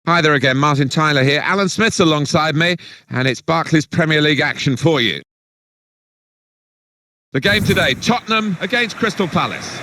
Hi there again, Martin Tyler here. Alan Smith's alongside me, and it's Barclays Premier League action for you. The game today, Tottenham against Crystal Palace.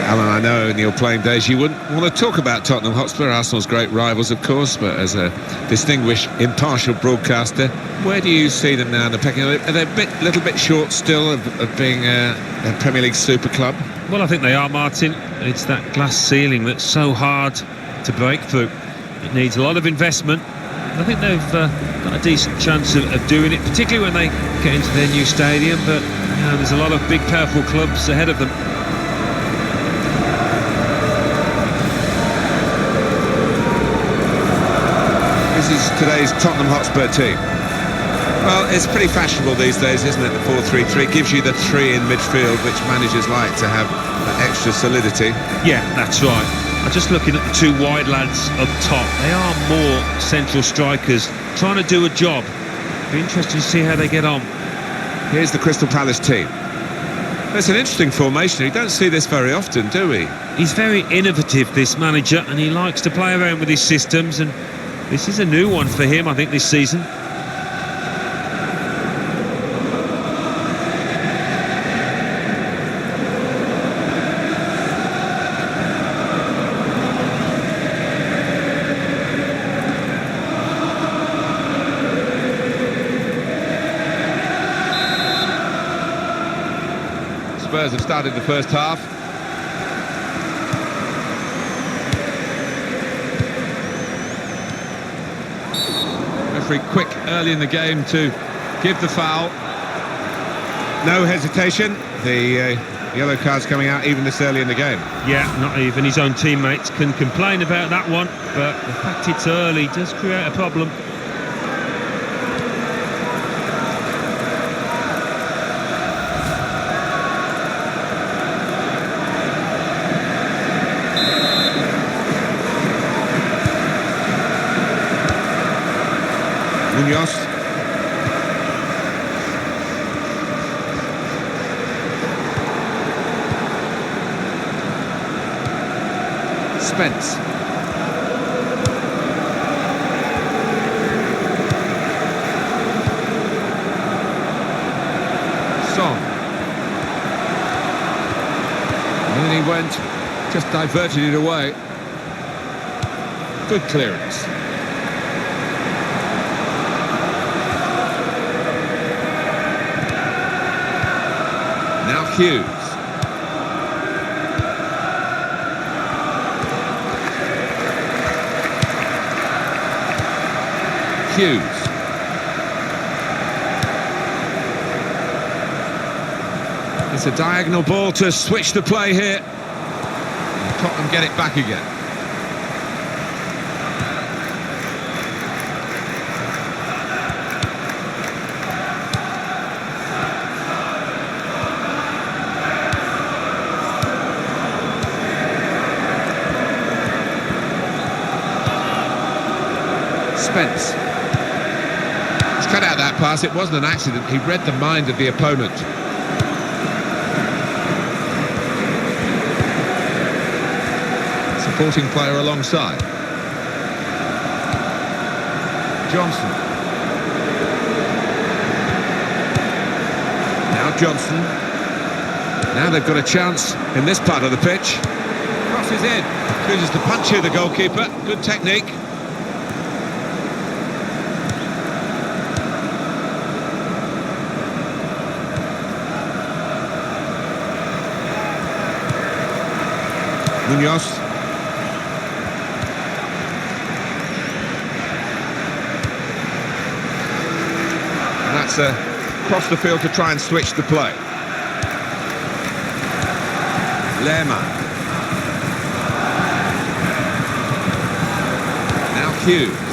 Alan, I know in your playing days you wouldn't want to talk about Tottenham Hotspur, Arsenal's great rivals, of course, but as a distinguished, impartial broadcaster, where do you see them now in the pecking order? Are they a little bit short still of being a Premier League super club? Well, I think they are, Martin. It's that glass ceiling that's so hard to break through. It needs a lot of investment. I think they've got a decent chance of doing it, particularly when they get into their new stadium, but there's a lot of big, powerful clubs ahead of them. This is today's Tottenham Hotspur team. Well, it's pretty fashionable these days, isn't it? The 4-3-3 gives you the three in midfield, which managers like to have that extra solidity. Yeah, that's right. I'm just looking at the two wide lads up top. They are more central strikers, trying to do a job. Be interesting to see how they get on. Here's the Crystal Palace team. It's an interesting formation. You don't see this very often, do we? He's very innovative, this manager, and he likes to play around with his systems, and this is a new one for him, I think, this season. Spurs have started the first half. Referee quick early in the game to give the foul. No hesitation. The yellow card's coming out even this early in the game. Yeah, not even his own teammates can complain about that one, but the fact it's early does create a problem. Munoz. Spence. Son. And then he went, just diverted it away. Good clearance. Now Hughes. Hughes. It's a diagonal ball to switch the play here. And Tottenham get it back again. Spence. He's cut out that pass. It wasn't an accident. He read the mind of the opponent. Supporting player alongside. Johnson. Now Johnson. Now they've got a chance in this part of the pitch. Crosses in. Chooses to punch here, the goalkeeper. Good technique. Munoz. And that's across the field to try and switch the play. Lerma. Now Hughes.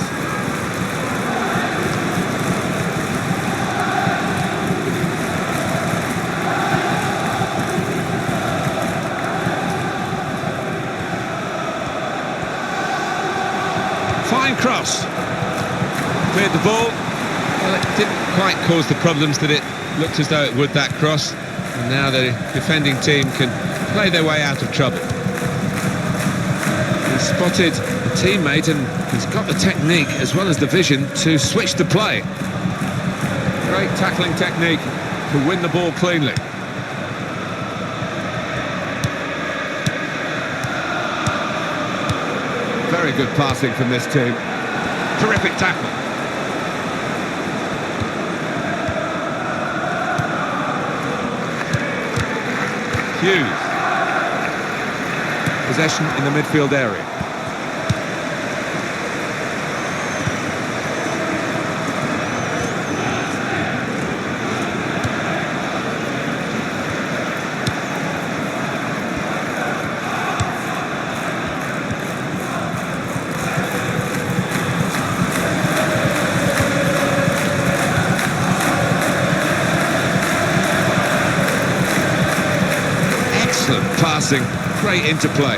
Fine cross. Cleared the ball. Well, it didn't quite cause the problems that it looked as though it would, that cross. And now the defending team can play their way out of trouble. He spotted a teammate and he's got the technique as well as the vision to switch the play. Great tackling technique to win the ball cleanly. Very good passing from this team. Terrific tackle. Hughes. Possession in the midfield area. Passing, great interplay.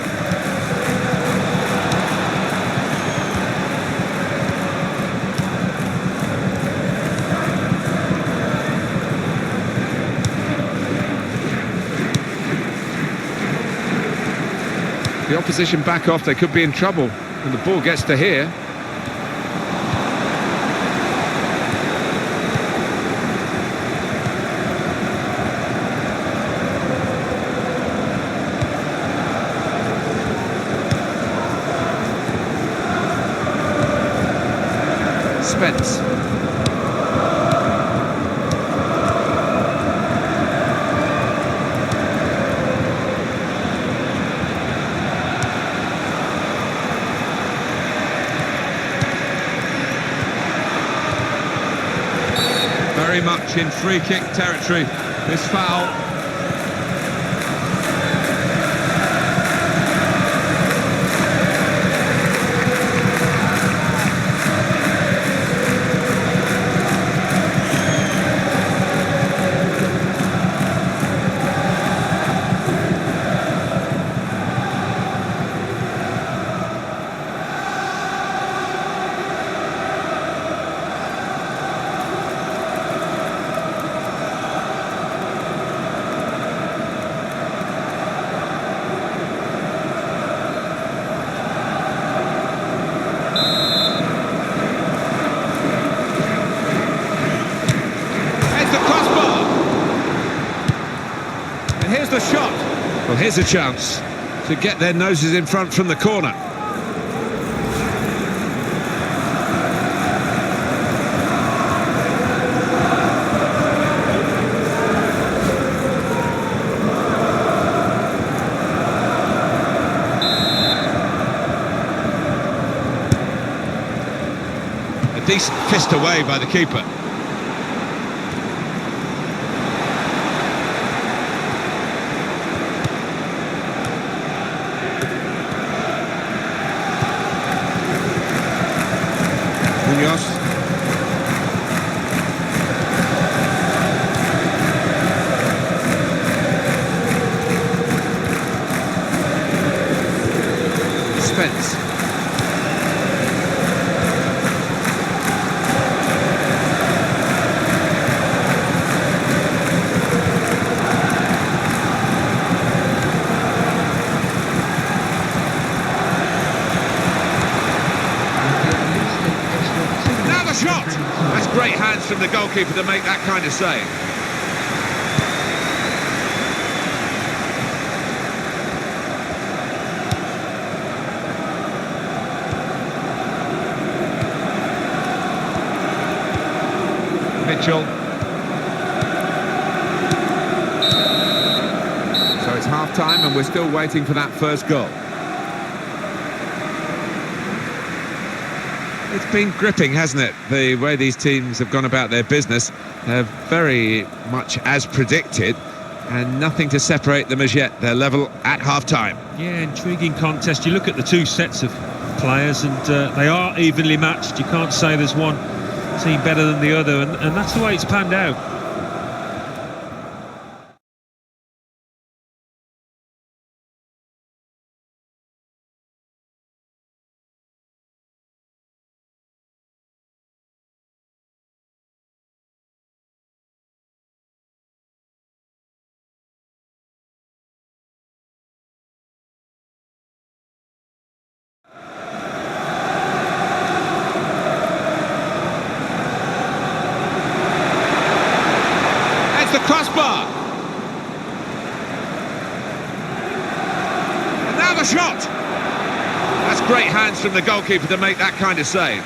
The opposition back off, they could be in trouble when the ball gets to here. Spence. Very much in free kick territory, this foul. Here's the shot. Well, here's a chance to get their noses in front from the corner. A decent fist away by the keeper. Munoz. Spence. Shot! That's great hands from the goalkeeper to make that kind of save. Mitchell. So it's half-time and we're still waiting for that first goal. It's been gripping, hasn't it? The way these teams have gone about their business. They're very much as predicted, and nothing to separate them as yet. They're level at half-time. Yeah, intriguing contest. You look at the two sets of players, and they are evenly matched. You can't say there's one team better than the other, and that's the way it's panned out. shot! That's great hands from the goalkeeper to make that kind of save.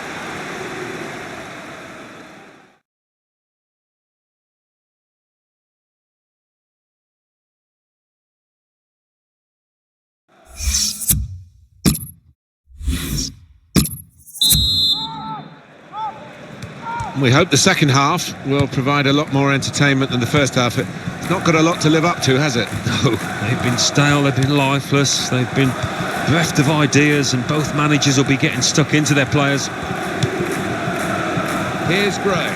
We hope the second half will provide a lot more entertainment than the first half. It's not got a lot to live up to, has it? No, they've been stale, they've been lifeless, they've been bereft of ideas, and both managers will be getting stuck into their players. Here's Gray.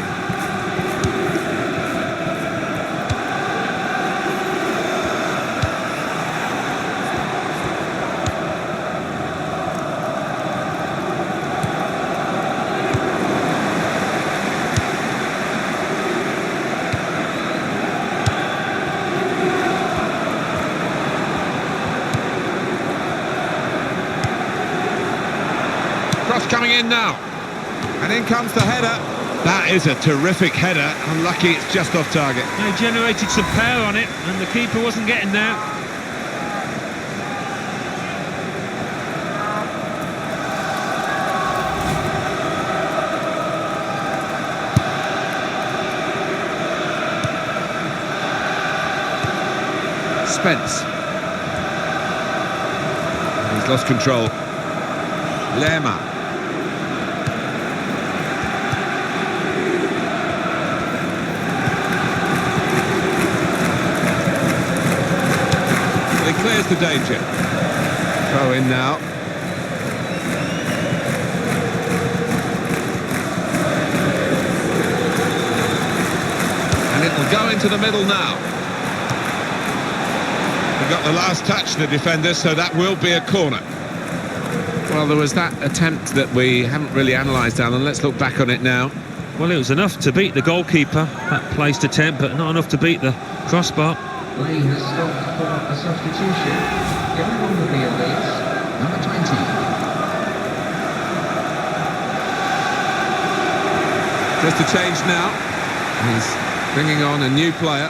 Cross coming in now, and in comes the header. That is a terrific header. Unlucky it's just off target. They generated some power on it, and the keeper wasn't getting there. Spence. He's lost control. Lerma. He clears the danger. Throw in now. And it will go into the middle now. He got the last touch, the defender, so that will be a corner. Well, there was that attempt that we haven't really analysed, Alan. Let's look back on it now. Well, it was enough to beat the goalkeeper, that placed attempt, but not enough to beat the crossbar. Lee has stopped for a substitution. Going on with the elites, number 20. Just a change now. He's bringing on a new player.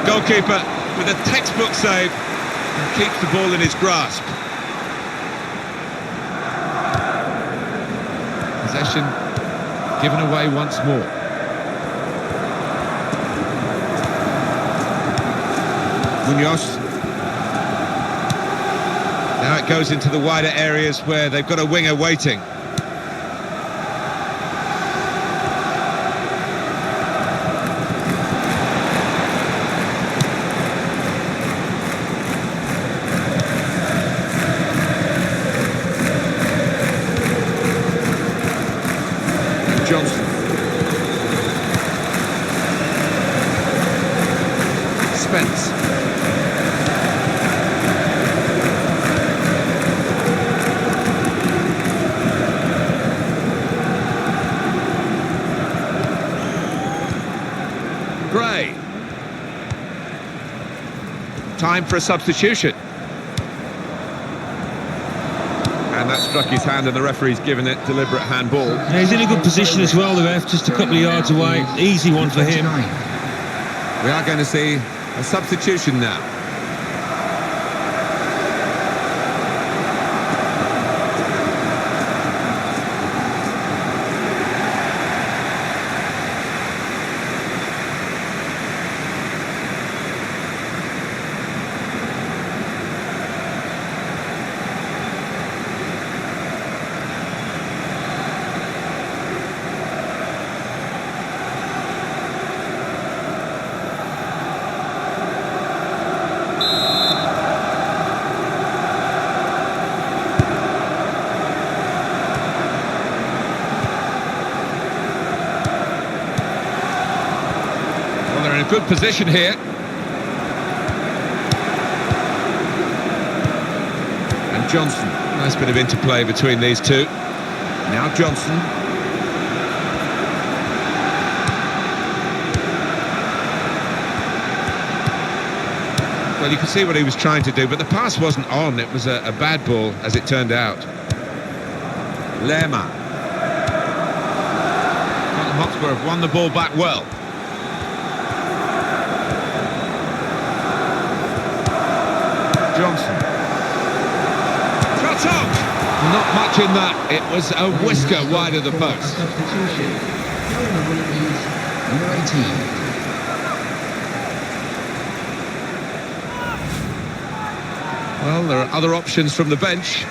Goalkeeper with a textbook save and keeps the ball in his grasp. Possession given away once more. Munoz. Now it goes into the wider areas where they've got a winger waiting. Johnson. Spence. Gray. Time for a substitution. And that struck his hand, and the referee's given it deliberate handball. Yeah, he's in a good position as well, the ref, just a couple of yards away. Easy one for him. We are going to see a substitution now. Good position here. And Johnson. Nice bit of interplay between these two. Now Johnson. Well, you can see what he was trying to do, but the pass wasn't on. It was a bad ball, as it turned out. Lerma. Tottenham Hotspur have won the ball back well. Johnson. Shot on! Not much in that. It was a whisker wide of the post. Substitution. Going on is number 18. Well, there are other options from the bench.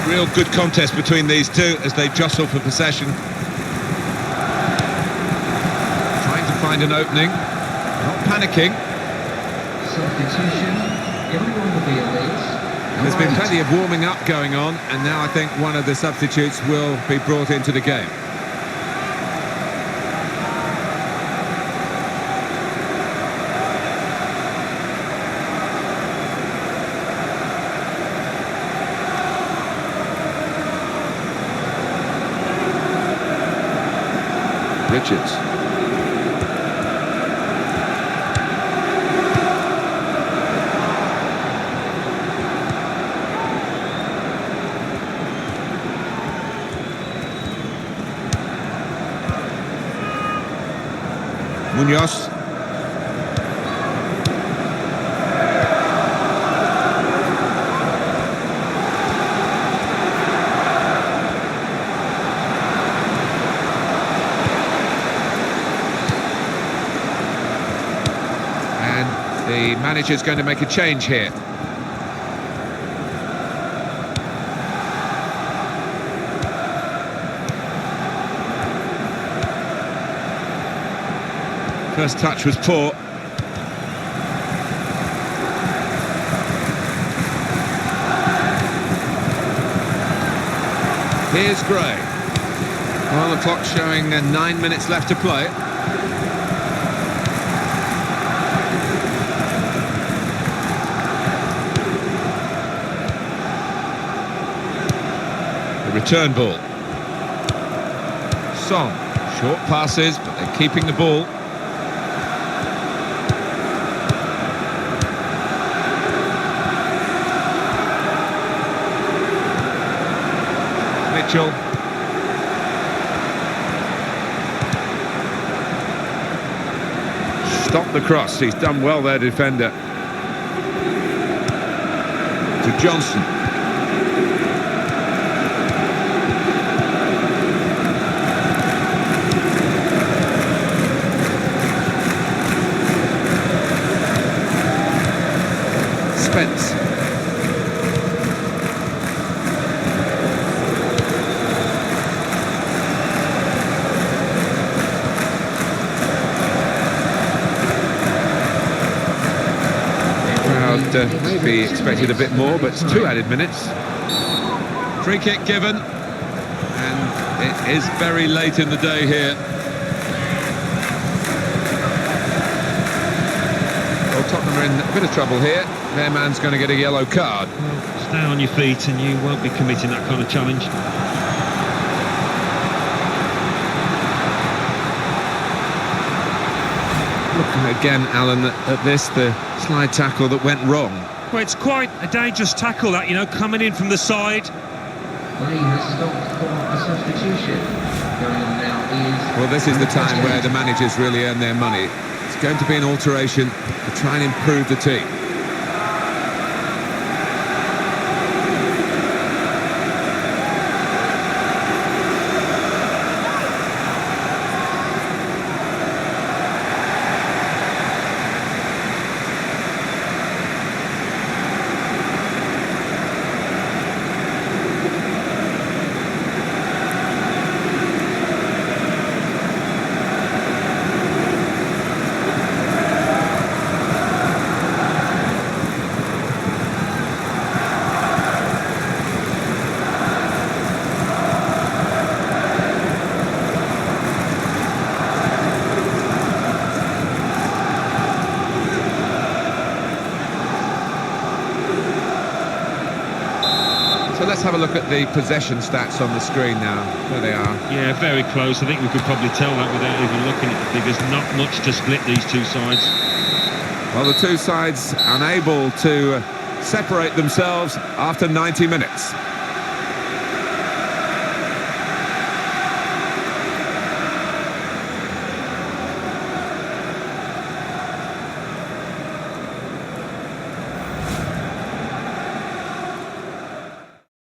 Real good contest between these two as they jostle for possession. Trying to find an opening, not panicking. Substitution. Everyone will be elite. There's been plenty of warming up going on, and now I think one of the substitutes will be brought into the game. Richards. Munoz. The manager's going to make a change here. First touch was poor. Here's Gray. Well, the clock's showing 9 minutes left to play. Return ball. Son. Short passes, but they're keeping the ball. Mitchell. Stop the cross. He's done well there, defender. To Johnson. Spence. Crowd maybe expected a bit more, but it's 2 added minutes. Free kick given, and it is very late in the day here. Well, Tottenham are in a bit of trouble here. Their man's going to get a yellow card. Well, stay on your feet and you won't be committing that kind of challenge. Looking again, Alan, at this, the slide tackle that went wrong. Well, it's quite a dangerous tackle, that, you know, coming in from the side. Play has stopped for a substitution. Going on now is... Well, this is the time where the managers really earn their money. It's going to be an alteration to try and improve the team. let's have a look at the possession stats on the screen now. There they are. Yeah, very close. I think we could probably tell that without even looking at the figures. Not much to split these two sides. Well, the two sides unable to separate themselves after 90 minutes.